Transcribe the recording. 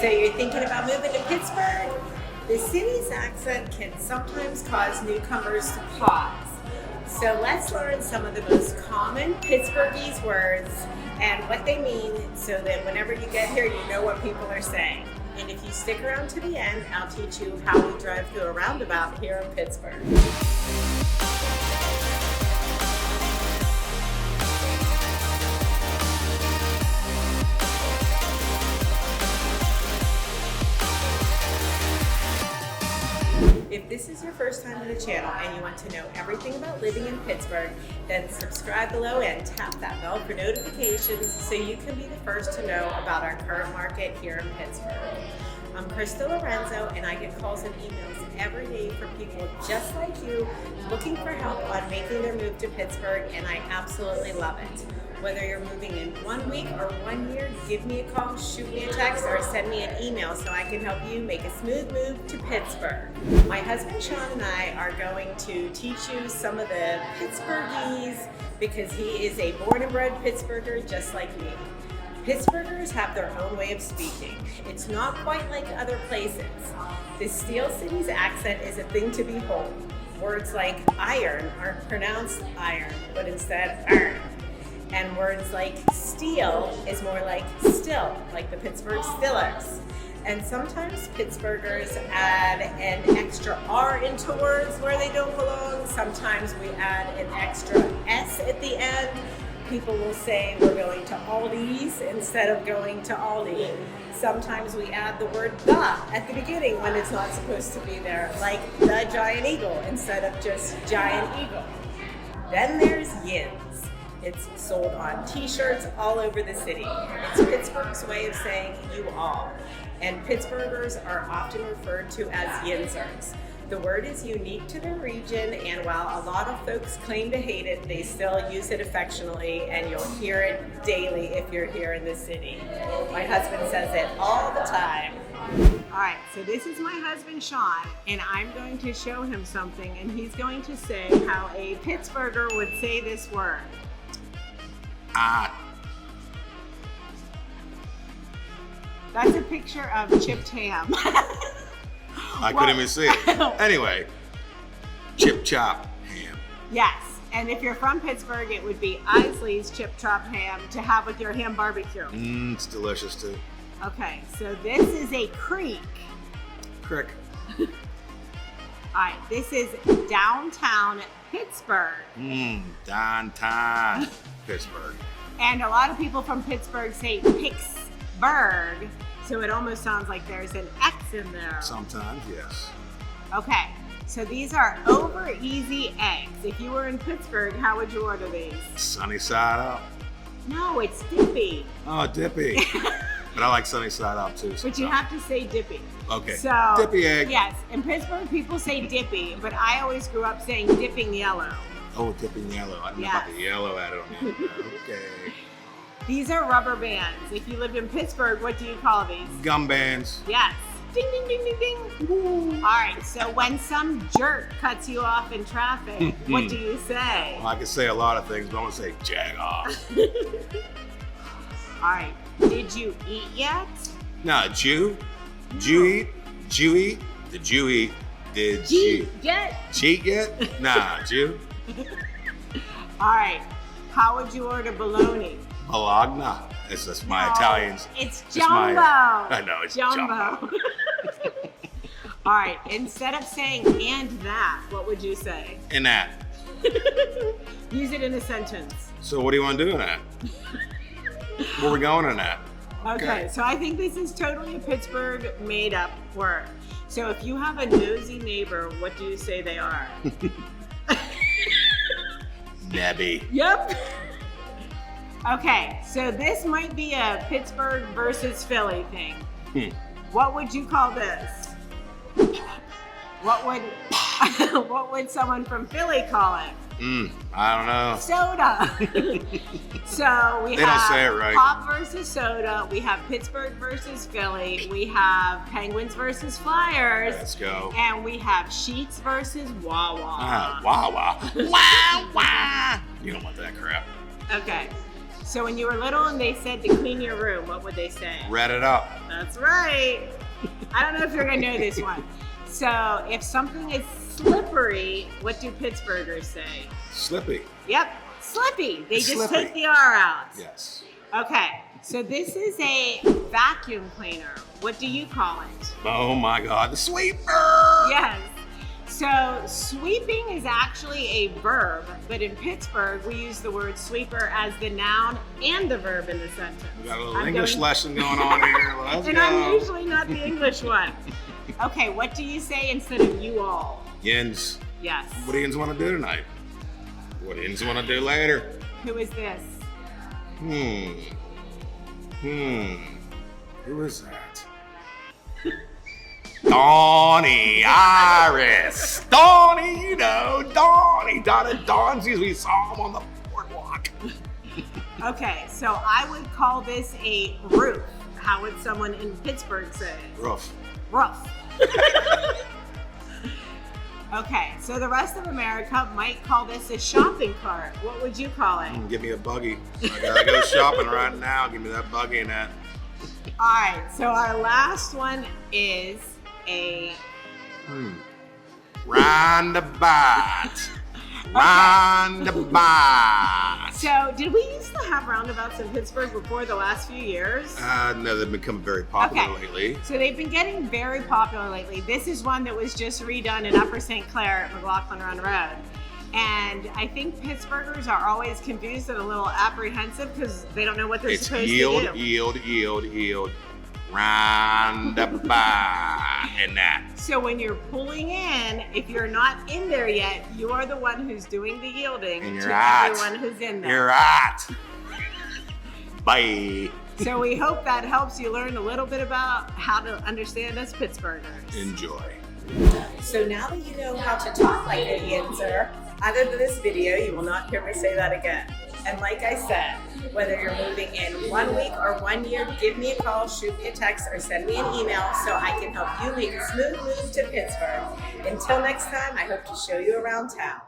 So you're thinking about moving to Pittsburgh? The city's accent can sometimes cause newcomers to pause. So let's learn some of the most common Pittsburghese words and what they mean so that whenever you get here, you know what people are saying. And if you stick around to the end, I'll teach you how we drive through a roundabout here in Pittsburgh. If this is your first time on the channel and you want to know everything about living in Pittsburgh, then subscribe below and tap that bell for notifications so you can be the first to know about our current market here in Pittsburgh. I'm Krista Lorenzo, and I get calls and emails every day from people just like you looking for help on making their move to Pittsburgh, and I absolutely love it. Whether you're moving in 1 week or 1 year, give me a call, shoot me a text, or send me an email so I can help you make a smooth move to Pittsburgh. My husband Sean and I are going to teach you some of the Pittsburghese because he is a born and bred Pittsburgher just like me. Pittsburghers have their own way of speaking. It's not quite like other places. The Steel City's accent is a thing to behold. Words like iron aren't pronounced iron, but instead iron. And words like steel is more like still, like the Pittsburgh Steelers. And sometimes Pittsburghers add an extra R into words where they don't belong. Sometimes we add an extra S at the end. People will say we're going to Aldi's instead of going to Aldi. Sometimes we add the word the at the beginning when it's not supposed to be there, like the giant eagle instead of just giant eagle. Then there's yins. It's sold on t-shirts all over the city. It's Pittsburgh's way of saying you all. And Pittsburghers are often referred to as yinsers. The word is unique to their region, and while a lot of folks claim to hate it, they still use it affectionately, and you'll hear it daily if you're here in the city. My husband says it all the time. All right, so this is my husband, Sean, and I'm going to show him something, and he's going to say how a Pittsburgher would say this word. That's a picture of chipped ham. I couldn't even see it. Anyway, chip chop ham. Yes, and if you're from Pittsburgh, it would be Isley's chip chop ham to have with your ham barbecue. It's delicious too. Okay, so this is a creek. Crick. All right, this is downtown Pittsburgh. Downtown Pittsburgh. And a lot of people from Pittsburgh say Pittsburgh, so it almost sounds like there's an X in there. Sometimes, yes. Okay, so these are over easy eggs. If you were in Pittsburgh, how would you order these? Sunny side up. No, it's dippy. Oh, dippy. But I like sunny side up too. But you have to say dippy. Okay. So dippy egg. Yes, in Pittsburgh people say dippy, but I always grew up saying dipping yellow. Oh, dipping yellow. I don't know about the yellow added on it. Okay. These are rubber bands. If you lived in Pittsburgh, what do you call these? Gum bands. Yes. Ding, ding, ding, ding, ding. Ooh. All right, so when some jerk cuts you off in traffic, what do you say? Well, I can say a lot of things, but I'm going to say jag off. All right, did you eat yet? No, Jew? No. Jew eat? Jew eat? The Jew eat? Did Cheat yet? Cheat yet? Nah, Jew. All right, how would you order bologna? Bologna. It's just my Italians. It's jumbo. I know, it's jumbo. All right, instead of saying and that, what would you say? And that. Use it in a sentence. So what do you want to do in that? Where are we going in that? Okay, so I think this is totally a Pittsburgh made up word. So if you have a nosy neighbor, what do you say they are? Nebby. Yep. Okay, so this might be a Pittsburgh versus Philly thing. What would you call this? What would someone from Philly call it? I don't know. Soda. So we They have don't say it right. Pop versus soda. We have Pittsburgh versus Philly. We have Penguins versus Flyers. Let's go. And we have Sheets versus Wawa. Wawa. Wawa. You don't want that crap. Okay. So when you were little and they said to clean your room, what would they say? Red it up. That's right. I don't know if you're gonna know this one. So if something is slippery, what do Pittsburghers say? Slippy. Yep, slippy. They It's just slippy. take the R out. Yes. Okay, so this is a vacuum cleaner. What do you call it? Oh my God, the sweeper. Yes. So sweeping is actually a verb, but in Pittsburgh we use the word sweeper as the noun and the verb in the sentence. We got a little English lesson going on here. Let's And go. I'm usually not the English one. Okay, what do you say instead of you all? Yins. Yes. What do yins want to do tonight? What do yins want to do later? Who is this? Who is that? Donnie Iris. Donnie, you know, Donnie. Down at Donzi's, we saw him on the boardwalk. Okay, so I would call this a roof. How would someone in Pittsburgh say it? Rough. Rough. Okay, so the rest of America might call this a shopping cart. What would you call it? Give me a buggy. I gotta go shopping right now. Give me that buggy and that. All right, so our last one is a Roundabout. Roundabout. So, did we used to have roundabouts in Pittsburgh before the last few years? No, they've become very popular lately. So they've been getting very popular lately. This is one that was just redone in Upper St. Clair at McLaughlin Run Road. And I think Pittsburghers are always confused and a little apprehensive because they don't know what they're It's supposed yield, to do. yield. Roundabout and that. So when you're pulling in, if you're not in there yet, you are the one who's doing the yielding And to you're out. everyone who's in there. You're right. Bye. So we hope that helps you learn a little bit about how to understand us Pittsburghers. Enjoy. So now that you know how to talk like an Yinzer, other than this video, you will not hear me say that again. And like I said, whether you're moving in 1 week or 1 year, give me a call, shoot me a text, or send me an email so I can help you make a smooth move to Pittsburgh. Until next time, I hope to show you around town.